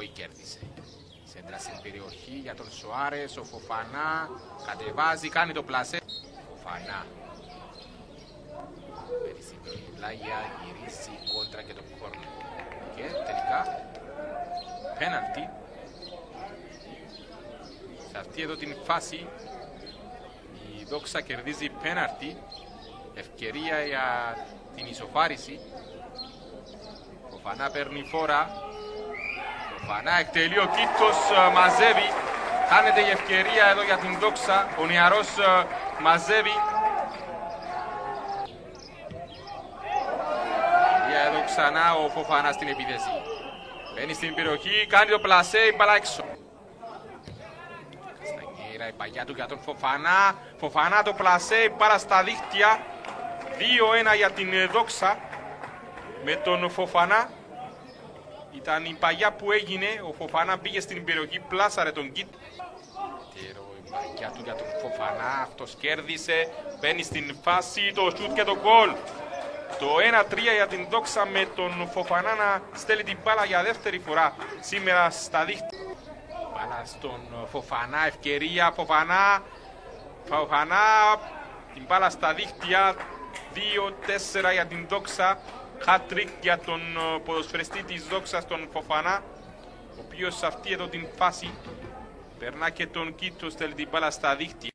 όχι κέρδισε. Σέντρα στην περιοχή για τον Σοάρες, ο Φοφανά κατεβάζει, κάνει το πλασέ. Φοφανά. Παίρνει στην περιοχή πλάγια, γυρίζει κόντρα και το κόρνο. Και τελικά πέναλτι. Σε αυτή εδώ την φάση η Δόξα κερδίζει πέναλτι. Ευκαιρία για την ισοφάριση. Φοφανά παίρνει φόρα. Φοφανά εκτελεί, ο Κίτος μαζεύει. Χάνεται η ευκαιρία εδώ για την Δόξα. Ο νεαρός μαζεύει. Εδώ ξανά ο Φοφανά στην επίθεση. Μπαίνει στην περιοχή, κάνει το πλασέ, η μπάλα έξω. Καστανιέρα, η παγιά του για τον Φοφανά. Φοφανά το πλασέ, η μπάλα στα δίχτυα. 2-1 για την Δόξα. Με τον Φοφανά. Ήταν η παγιά που έγινε. Ο Φοφανά πήγε στην περιοχή, πλάσαρε τον Κίτ. Η παγιά του για τον Φοφανά. Αυτός κέρδισε. Μπαίνει στην φάση, το σουτ και το γκολ. Το 1-3 για την Δόξα με τον Φοφανά να στέλνει την μπάλα για δεύτερη φορά σήμερα στα δίχτυα. Μπάλα στον Φοφανά, ευκαιρία, Φοφανά, την μπάλα στα δίχτυα, 2-4 για την Δόξα. Hat-trick για τον ποδοσφαιριστή της Δόξας, τον Φοφανά, ο οποίος σε αυτή εδώ την φάση περνά και τον Κίτο, στέλνει την μπάλα στα δίχτυα.